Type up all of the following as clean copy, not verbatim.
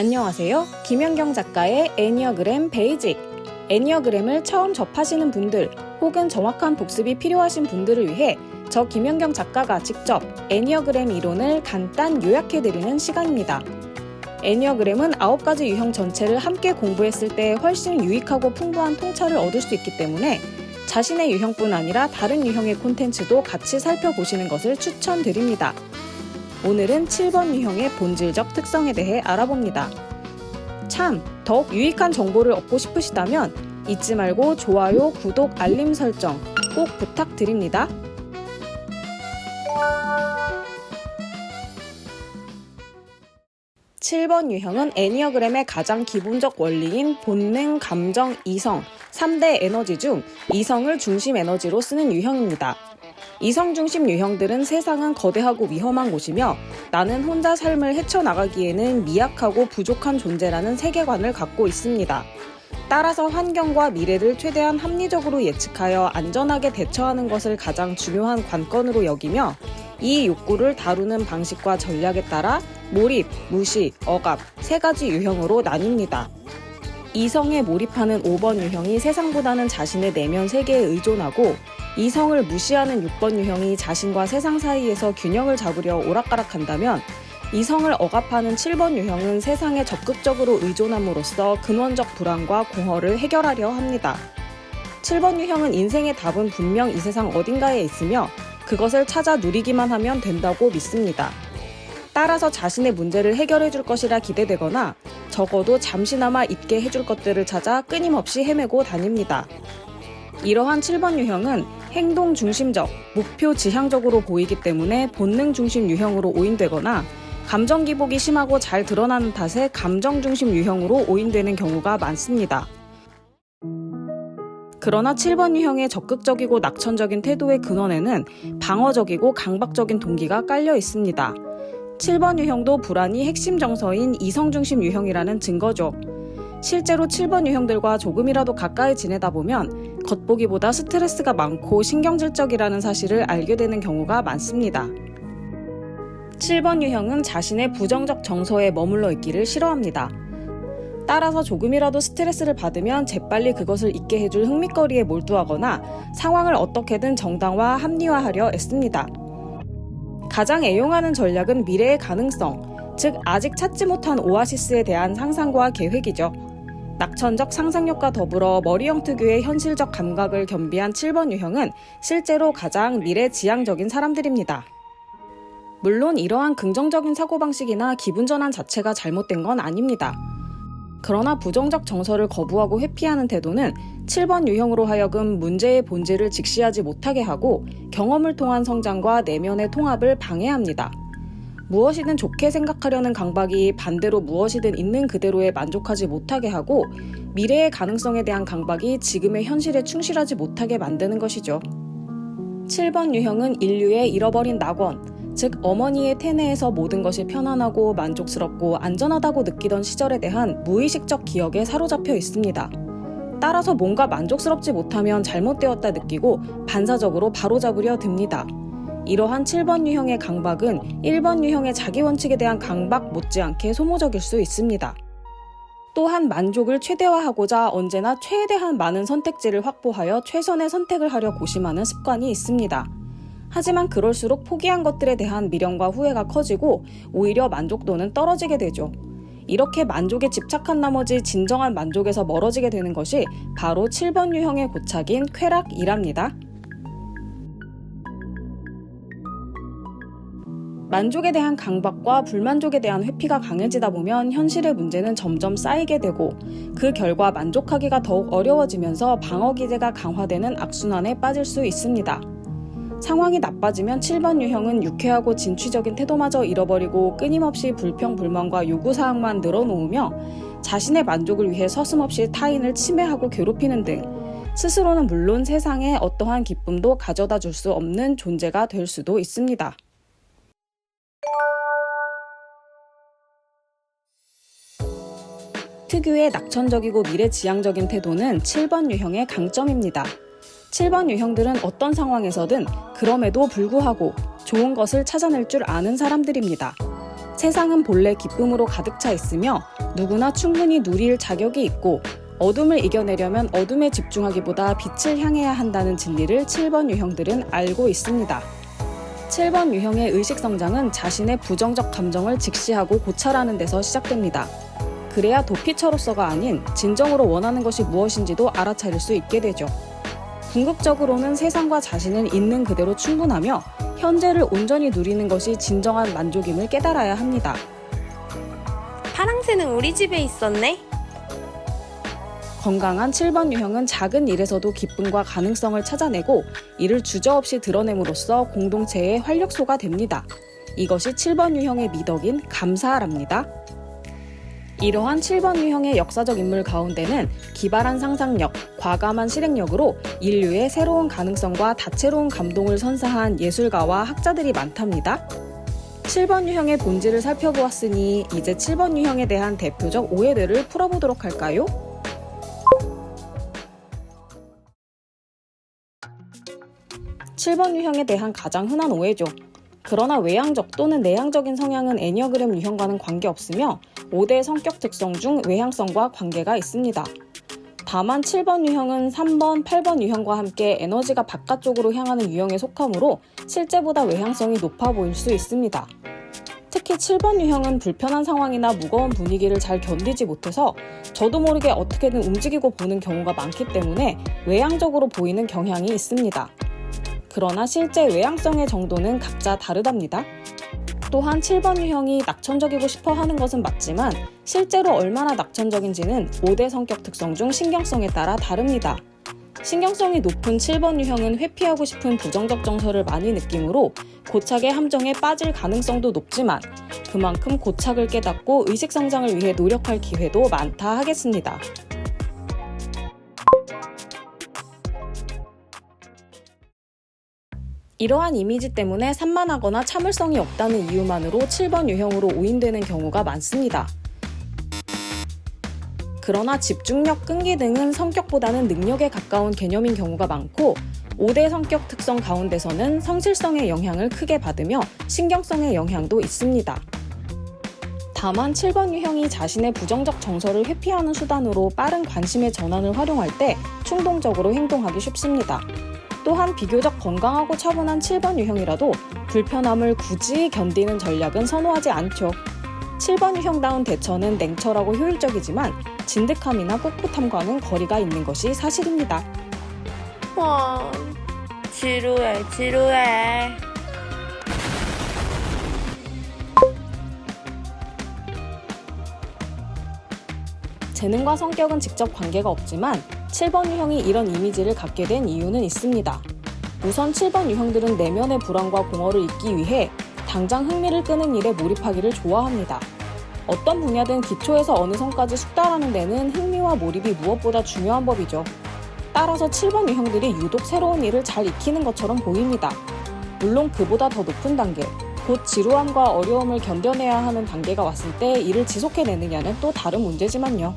안녕하세요. 김연경 작가의 애니어그램 베이직. 애니어그램을 처음 접하시는 분들 혹은 정확한 복습이 필요하신 분들을 위해 저 김연경 작가가 직접 애니어그램 이론을 간단 요약해드리는 시간입니다. 애니어그램은 9가지 유형 전체를 함께 공부했을 때 훨씬 유익하고 풍부한 통찰을 얻을 수 있기 때문에 자신의 유형뿐 아니라 다른 유형의 콘텐츠도 같이 살펴보시는 것을 추천드립니다. 오늘은 7번 유형의 본질적 특성에 대해 알아봅니다. 참, 더욱 유익한 정보를 얻고 싶으시다면 잊지 말고 좋아요, 구독, 알림 설정 꼭 부탁드립니다. (7번) 유형은 애니어그램의 가장 기본적 원리인 본능, 감정, 이성 3대 에너지 중 이성을 중심 에너지로 쓰는 유형입니다. 이성 중심 유형들은 세상은 거대하고 위험한 곳이며 나는 혼자 삶을 헤쳐나가기에는 미약하고 부족한 존재라는 세계관을 갖고 있습니다. 따라서 환경과 미래를 최대한 합리적으로 예측하여 안전하게 대처하는 것을 가장 중요한 관건으로 여기며 이 욕구를 다루는 방식과 전략에 따라 몰입, 무시, 억압 3가지 유형으로 나뉩니다. 이성에 몰입하는 5번 유형이 세상보다는 자신의 내면 세계에 의존하고 이성을 무시하는 6번 유형이 자신과 세상 사이에서 균형을 잡으려 오락가락한다면 이성을 억압하는 7번 유형은 세상에 적극적으로 의존함으로써 근원적 불안과 공허를 해결하려 합니다. 7번 유형은 인생의 답은 분명 이 세상 어딘가에 있으며 그것을 찾아 누리기만 하면 된다고 믿습니다. 따라서 자신의 문제를 해결해 줄 것이라 기대되거나 적어도 잠시나마 잊게 해줄 것들을 찾아 끊임없이 헤매고 다닙니다. 이러한 7번 유형은 행동 중심적, 목표 지향적으로 보이기 때문에 본능 중심 유형으로 오인되거나 감정 기복이 심하고 잘 드러나는 탓에 감정 중심 유형으로 오인되는 경우가 많습니다. 그러나 7번 유형의 적극적이고 낙천적인 태도의 근원에는 방어적이고 강박적인 동기가 깔려 있습니다. 7번 유형도 불안이 핵심 정서인 이성 중심 유형이라는 증거죠. 실제로 7번 유형들과 조금이라도 가까이 지내다 보면 겉보기보다 스트레스가 많고 신경질적이라는 사실을 알게 되는 경우가 많습니다. 7번 유형은 자신의 부정적 정서에 머물러 있기를 싫어합니다. 따라서 조금이라도 스트레스를 받으면 재빨리 그것을 잊게 해줄 흥미거리에 몰두하거나 상황을 어떻게든 정당화, 합리화하려 애씁니다. 가장 애용하는 전략은 미래의 가능성, 즉 아직 찾지 못한 오아시스에 대한 상상과 계획이죠. 낙천적 상상력과 더불어 머리형 특유의 현실적 감각을 겸비한 7번 유형은 실제로 가장 미래지향적인 사람들입니다. 물론 이러한 긍정적인 사고방식이나 기분전환 자체가 잘못된 건 아닙니다. 그러나 부정적 정서를 거부하고 회피하는 태도는 7번 유형으로 하여금 문제의 본질을 직시하지 못하게 하고 경험을 통한 성장과 내면의 통합을 방해합니다. 무엇이든 좋게 생각하려는 강박이 반대로 무엇이든 있는 그대로에 만족하지 못하게 하고 미래의 가능성에 대한 강박이 지금의 현실에 충실하지 못하게 만드는 것이죠. 7번 유형은 인류의 잃어버린 낙원, 즉 어머니의 태내에서 모든 것이 편안하고 만족스럽고 안전하다고 느끼던 시절에 대한 무의식적 기억에 사로잡혀 있습니다. 따라서 뭔가 만족스럽지 못하면 잘못되었다 느끼고 반사적으로 바로잡으려 듭니다. 이러한 7번 유형의 강박은 1번 유형의 자기 원칙에 대한 강박 못지않게 소모적일 수 있습니다. 또한 만족을 최대화하고자 언제나 최대한 많은 선택지를 확보하여 최선의 선택을 하려 고심하는 습관이 있습니다. 하지만 그럴수록 포기한 것들에 대한 미련과 후회가 커지고 오히려 만족도는 떨어지게 되죠. 이렇게 만족에 집착한 나머지 진정한 만족에서 멀어지게 되는 것이 바로 7번 유형의 고착인 쾌락이랍니다. 만족에 대한 강박과 불만족에 대한 회피가 강해지다 보면 현실의 문제는 점점 쌓이게 되고 그 결과 만족하기가 더욱 어려워지면서 방어 기제가 강화되는 악순환에 빠질 수 있습니다. 상황이 나빠지면 7번 유형은 유쾌하고 진취적인 태도마저 잃어버리고 끊임없이 불평불만과 요구사항만 늘어놓으며 자신의 만족을 위해 서슴없이 타인을 침해하고 괴롭히는 등 스스로는 물론 세상에 어떠한 기쁨도 가져다 줄 수 없는 존재가 될 수도 있습니다. 특유의 낙천적이고 미래지향적인 태도는 7번 유형의 강점입니다. 7번 유형들은 어떤 상황에서든 그럼에도 불구하고 좋은 것을 찾아낼 줄 아는 사람들입니다. 세상은 본래 기쁨으로 가득 차 있으며 누구나 충분히 누릴 자격이 있고 어둠을 이겨내려면 어둠에 집중하기보다 빛을 향해야 한다는 진리를 7번 유형들은 알고 있습니다. 7번 유형의 의식성장은 자신의 부정적 감정을 직시하고 고찰하는 데서 시작됩니다. 그래야 도피처로서가 아닌 진정으로 원하는 것이 무엇인지도 알아차릴 수 있게 되죠. 궁극적으로는 세상과 자신은 있는 그대로 충분하며 현재를 온전히 누리는 것이 진정한 만족임을 깨달아야 합니다. 파랑새는 우리 집에 있었네. 건강한 7번 유형은 작은 일에서도 기쁨과 가능성을 찾아내고 이를 주저없이 드러냄으로써 공동체의 활력소가 됩니다. 이것이 7번 유형의 미덕인 감사랍니다. 이러한 7번 유형의 역사적 인물 가운데는 기발한 상상력, 과감한 실행력으로 인류의 새로운 가능성과 다채로운 감동을 선사한 예술가와 학자들이 많답니다. 7번 유형의 본질을 살펴보았으니 이제 7번 유형에 대한 대표적 오해들을 풀어보도록 할까요? 7번 유형에 대한 가장 흔한 오해죠. 그러나 외향적 또는 내향적인 성향은 애니어그램 유형과는 관계없으며 5대 성격 특성 중 외향성과 관계가 있습니다. 다만 7번 유형은 3번, 8번 유형과 함께 에너지가 바깥쪽으로 향하는 유형에 속하므로 실제보다 외향성이 높아 보일 수 있습니다. 특히 7번 유형은 불편한 상황이나 무거운 분위기를 잘 견디지 못해서 저도 모르게 어떻게든 움직이고 보는 경우가 많기 때문에 외향적으로 보이는 경향이 있습니다. 그러나 실제 외향성의 정도는 각자 다르답니다. 또한 7번 유형이 낙천적이고 싶어 하는 것은 맞지만 실제로 얼마나 낙천적인지는 5대 성격 특성 중 신경성에 따라 다릅니다. 신경성이 높은 7번 유형은 회피하고 싶은 부정적 정서를 많이 느끼므로 고착의 함정에 빠질 가능성도 높지만 그만큼 고착을 깨닫고 의식성장을 위해 노력할 기회도 많다 하겠습니다. 이러한 이미지 때문에 산만하거나 참을성이 없다는 이유만으로 7번 유형으로 오인되는 경우가 많습니다. 그러나 집중력, 끈기 등은 성격보다는 능력에 가까운 개념인 경우가 많고 5대 성격 특성 가운데서는 성실성의 영향을 크게 받으며 신경성의 영향도 있습니다. 다만 7번 유형이 자신의 부정적 정서를 회피하는 수단으로 빠른 관심의 전환을 활용할 때 충동적으로 행동하기 쉽습니다. 또한 비교적 건강하고 차분한 7번 유형이라도 불편함을 굳이 견디는 전략은 선호하지 않죠. 7번 유형다운 대처는 냉철하고 효율적이지만 진득함이나 꿋꿋함과는 거리가 있는 것이 사실입니다. 와, 지루해. 재능과 성격은 직접 관계가 없지만 7번 유형이 이런 이미지를 갖게 된 이유는 있습니다. 우선 7번 유형들은 내면의 불안과 공허를 잊기 위해 당장 흥미를 끄는 일에 몰입하기를 좋아합니다. 어떤 분야든 기초에서 어느 선까지 숙달하는 데는 흥미와 몰입이 무엇보다 중요한 법이죠. 따라서 7번 유형들이 유독 새로운 일을 잘 익히는 것처럼 보입니다. 물론 그보다 더 높은 단계, 곧 지루함과 어려움을 견뎌내야 하는 단계가 왔을 때 이를 지속해내느냐는 또 다른 문제지만요.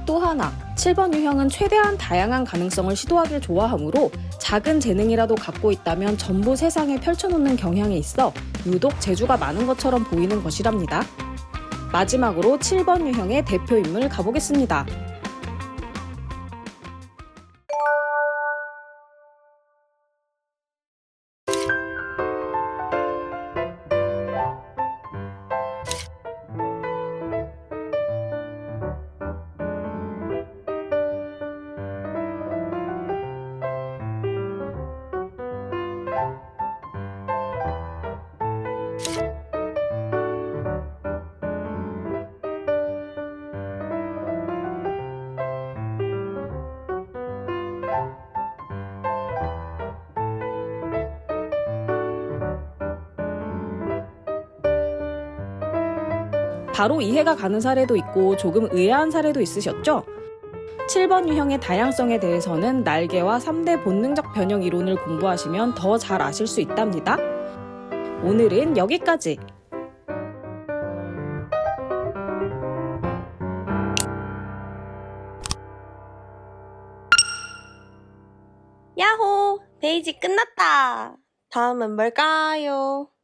또 하나, 7번 유형은 최대한 다양한 가능성을 시도하길 좋아하므로 작은 재능이라도 갖고 있다면 전부 세상에 펼쳐놓는 경향이 있어 유독 재주가 많은 것처럼 보이는 것이랍니다. 마지막으로 7번 유형의 대표 인물 가보겠습니다. 바로 이해가 가는 사례도 있고 조금 의아한 사례도 있으셨죠? 7번 유형의 다양성에 대해서는 날개와 3대 본능적 변형 이론을 공부하시면 더 잘 아실 수 있답니다. 오늘은 여기까지! 야호! 페이지 끝났다. 다음은 뭘까요?